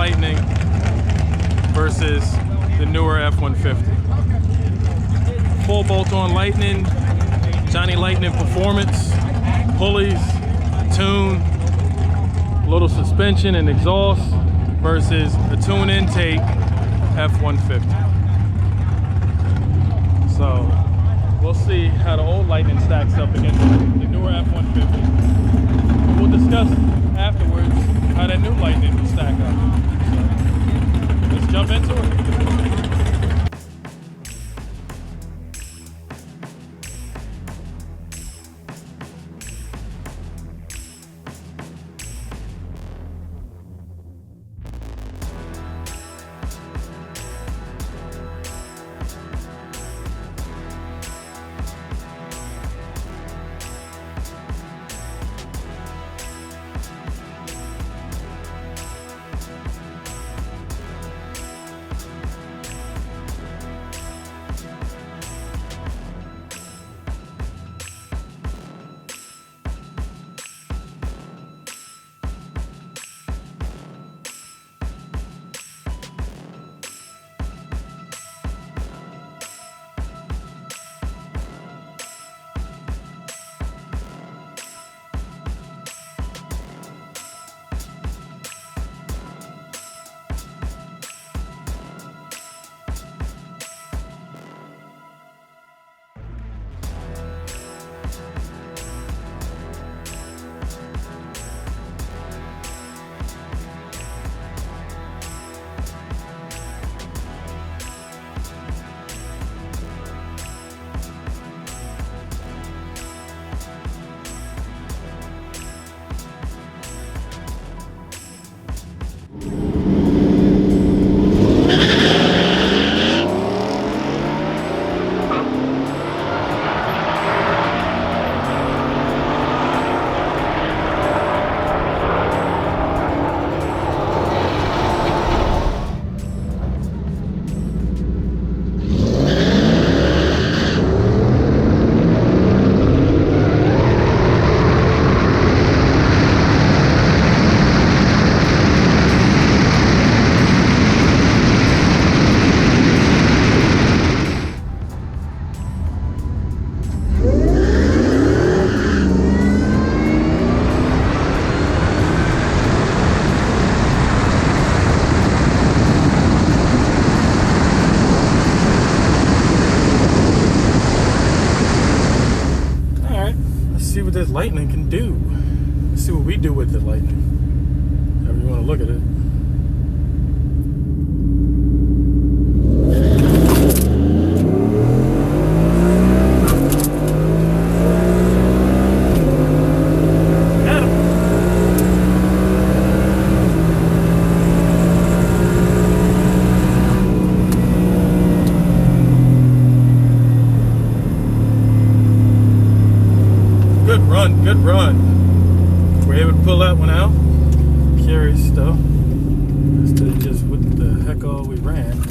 Lightning versus the newer F-150. Full bolt-on Lightning, Johnny Lightning Performance, pulleys, tune, little suspension and exhaust versus a tune intake F-150. So we'll see how the old Lightning stacks up against the newer F-150. We'll discuss afterwards how that new Lightning will stack up. So let's jump into it. This Lightning can do. Let's see what we do with the Lightning. However you want to look at it. Good run. We're able to pull that one out. Curious though. Instead of just what the heck all we ran.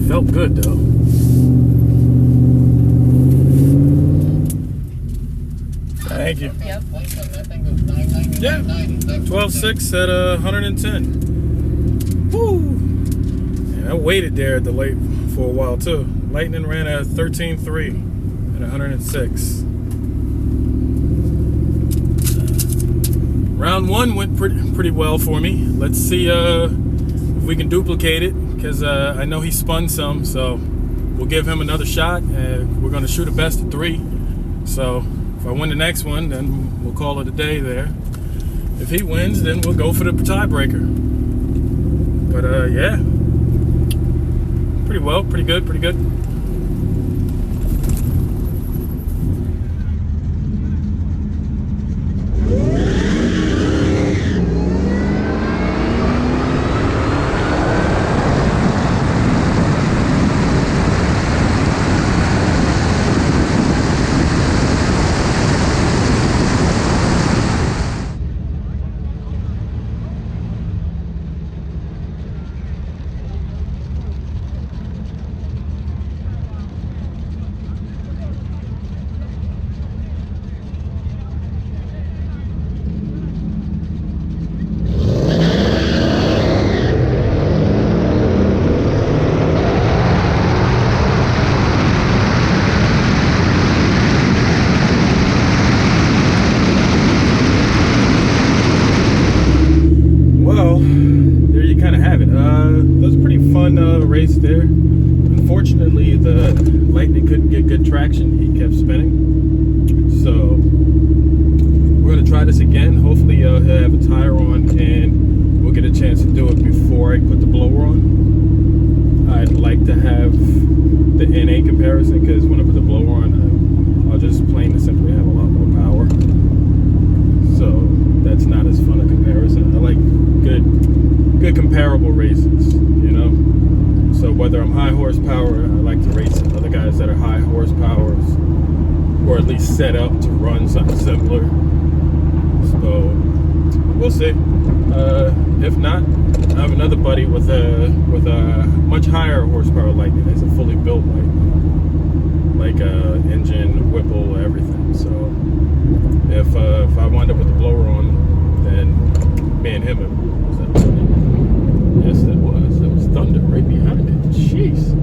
Felt good though. Thank you. Yeah. 12.6 at 110. Woo! And I waited there at the light for a while too. Lightning ran at 13.3 at 106. Round one went pretty well for me. Let's see if we can duplicate it, because I know he spun some, so we'll give him another shot. We're going to shoot a best of 3. So if I win the next one, then we'll call it a day there. If he wins, then we'll go for the tiebreaker. But yeah, pretty well, pretty good. fun race there. Unfortunately, the Lightning couldn't get good traction. He kept spinning. So we're going to try this again. Hopefully he'll have a tire on and we'll get a chance to do it before I put the blower on. I'd like to have the NA comparison, because when I put the blower on, I'll just plain and simply have a lot more power. So that's not as fun a comparison. I like good comparable races, you know? So whether I'm high horsepower, I like to race other guys that are high horsepower, or at least set up to run something similar. So we'll see. If not, I have another buddy with a much higher horsepower Lightning. It's a fully built Lightning, like engine, Whipple, everything. So if I wind up with the blower on, then me and him, was that thunder? Yes, that was. There was thunder right behind it. Jeez.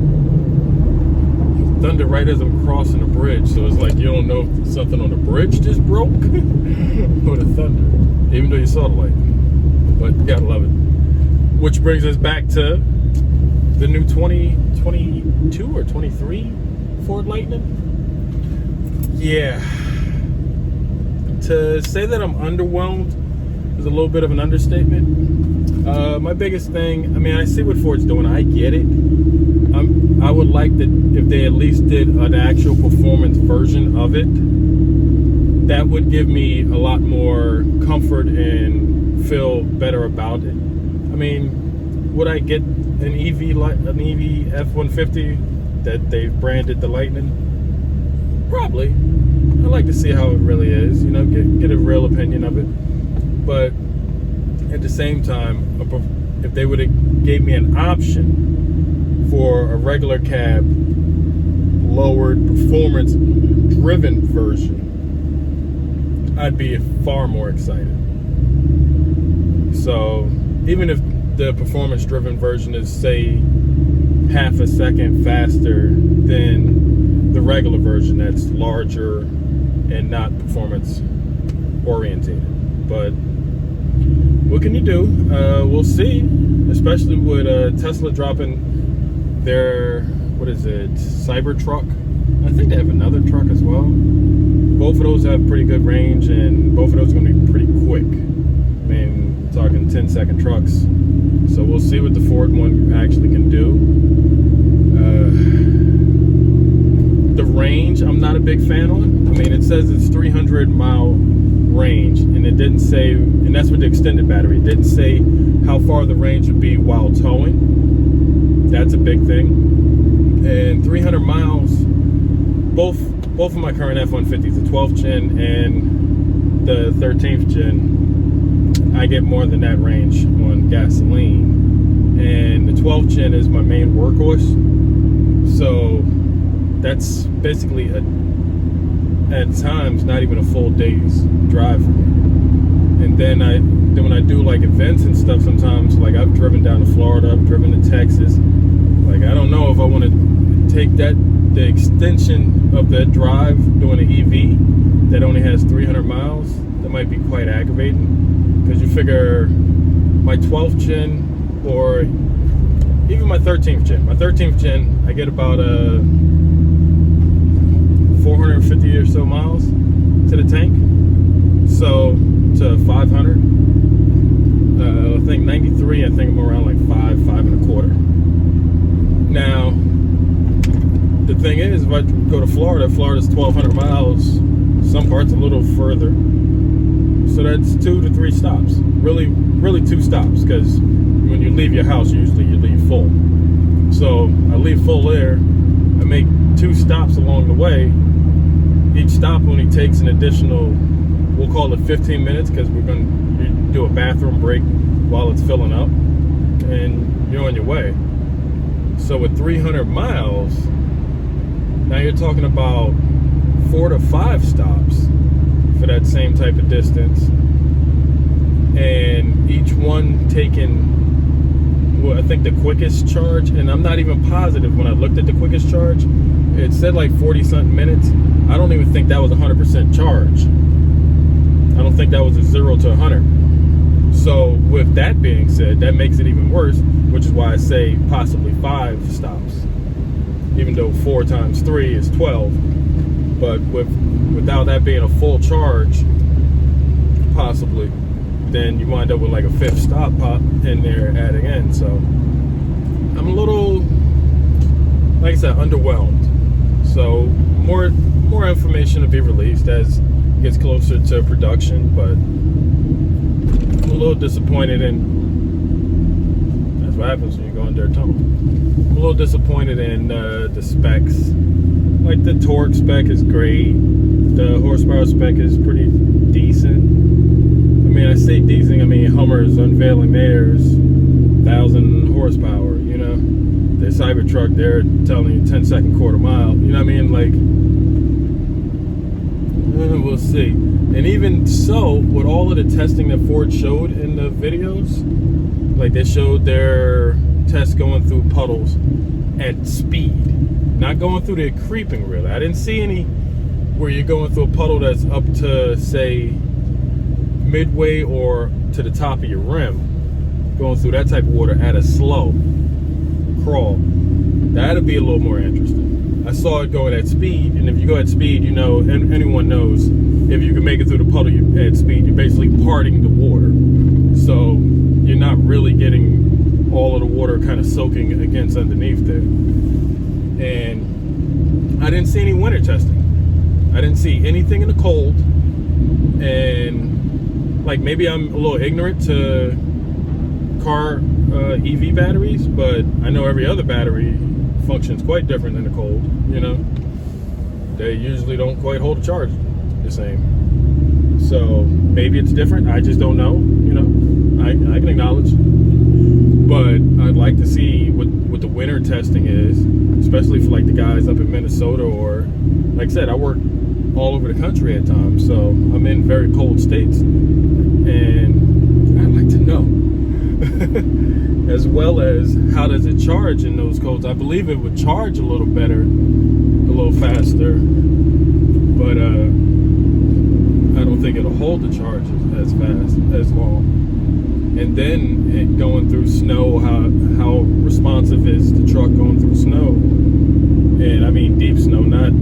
Thunder right as I'm crossing the bridge, so it's like you don't know if something on the bridge just broke or the thunder, even though you saw the lightning. But you gotta love it. Which brings us back to the new 2022 or 23 Ford Lightning. Yeah. To say that I'm underwhelmed is a little bit of an understatement. My biggest thing, I mean, I see what Ford's doing. I get it. I would like that if they at least did an actual performance version of it. That would give me a lot more comfort and feel better about it. I mean, would I get an EV F-150 that they've branded the Lightning? Probably. I'd like to see how it really is, you know, get a real opinion of it. But at the same time, if they would have gave me an option for a regular cab, lowered performance driven version, I'd be far more excited. So even if the performance driven version is, say, half a second faster than the regular version that's larger and not performance orientated, but what can you do? We'll see, especially with Tesla dropping their, what is it, Cybertruck. I think they have another truck as well. Both of those have pretty good range, and both of those are going to be pretty quick. I mean, we're talking 10-second trucks. So we'll see what the Ford one actually can do. The range, I'm not a big fan on. I mean, it says it's 300-mile range, and it didn't say, and that's with the extended battery. It didn't say how far the range would be while towing. That's a big thing. And 300 miles, both of my current F-150s, the 12th gen and the 13th gen, I get more than that range on gasoline. And the 12th gen is my main workhorse. So that's basically at times not even a full day's drive for me. And then when I do like events and stuff, sometimes, like I've driven down to Florida, I've driven to Texas. Like, I don't know if I want to take the extension of that drive doing an EV that only has 300 miles. That might be quite aggravating, because you figure my 12th gen or even my 13th gen. My 13th gen, I get about 450 or so miles to the tank. So to 500. I think 93, I think I'm around like 5 and a quarter. Now, the thing is, if I go to Florida, Florida's 1,200 miles, some parts a little further. So that's 2 to 3 stops. Really 2 stops, because when you leave your house, usually you leave full. So I leave full there, I make 2 stops along the way. Each stop only takes an additional, we'll call it 15 minutes, because we're going to do a bathroom break while it's filling up, and you're on your way. So with 300 miles, now you're talking about 4 to 5 stops for that same type of distance, and each one taking, well, I think the quickest charge, and I'm not even positive when I looked at the quickest charge, it said like 40-something minutes. I don't even think that was 100% charge. I don't think that was a 0 to 100. So with that being said, that makes it even worse, which is why I say possibly 5 stops, even though 4 times 3 is 12. But without that being a full charge, possibly, then you wind up with like a 5th stop pop in there adding in. So I'm a little, like I said, underwhelmed. So more information to be released as it gets closer to production, but I'm a little disappointed in, that's what happens when you go under a tunnel. I'm a little disappointed in the specs. Like the torque spec is great, the horsepower spec is pretty decent. I mean, I say decent, I mean Hummer's unveiling theirs 1,000 horsepower, you know. The Cybertruck, they're telling you 10-second quarter mile, you know what I mean? Like, we'll see. And even so, with all of the testing that Ford showed in the videos, like they showed their test going through puddles at speed, not going through the creeping really. I didn't see any where you're going through a puddle that's up to, say, midway or to the top of your rim, going through that type of water at a slow crawl. That'd be a little more interesting. I saw it going at speed, and if you go at speed, you know, and anyone knows, if you can make it through the puddle at speed, you're basically parting the water. So you're not really getting all of the water kind of soaking against underneath there. And I didn't see any winter testing. I didn't see anything in the cold. And like, maybe I'm a little ignorant to car EV batteries, but I know every other battery functions quite different in the cold, you know. They usually don't quite hold a charge the same. So maybe it's different, I just don't know, you know. I can acknowledge. But I'd like to see what the winter testing is, especially for like the guys up in Minnesota, or like I said, I work all over the country at times, so I'm in very cold states, and I'd like to know. As well as how does it charge in those colds. I believe it would charge a little better, a little faster, but I don't think it'll hold the charge as fast, as long. And then going through snow, how responsive is the truck going through snow? And I mean deep snow, not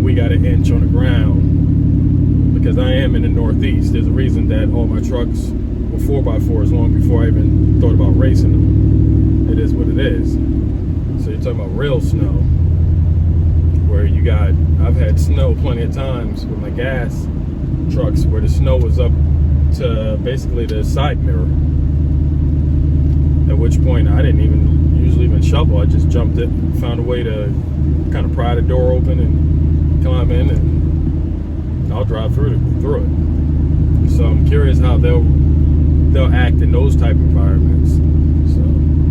we got an inch on the ground, because I am in the Northeast. There's a reason that all my trucks were 4x4s long before I even thought about racing them. It is what it is. So you're talking about real snow, where you got, I've had snow plenty of times with my gas trucks where the snow was up to basically the side mirror, at which point I didn't usually even shovel. I just jumped it, found a way to kind of pry the door open and climb in, and I'll drive through it. So I'm curious how they'll act in those type of environments. So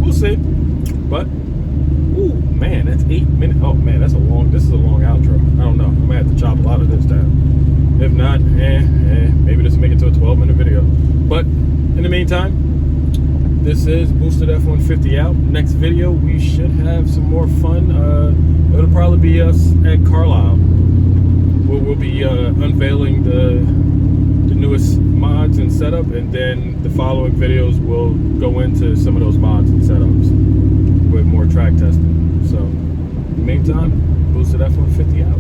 we'll see. But ooh, man, that's 8 minutes. Oh man, this is a long outro. I don't know, I'm gonna have to chop a lot of this down. If not, maybe this will make it to a 12-minute video. But in the meantime, this is Boosted F-150 out. Next video, we should have some more fun. It'll probably be us at Carlisle, where we'll be unveiling the newest mods and setup, and then the following videos will go into some of those mods and setups with more track testing. So in the meantime, Boosted F-150 out.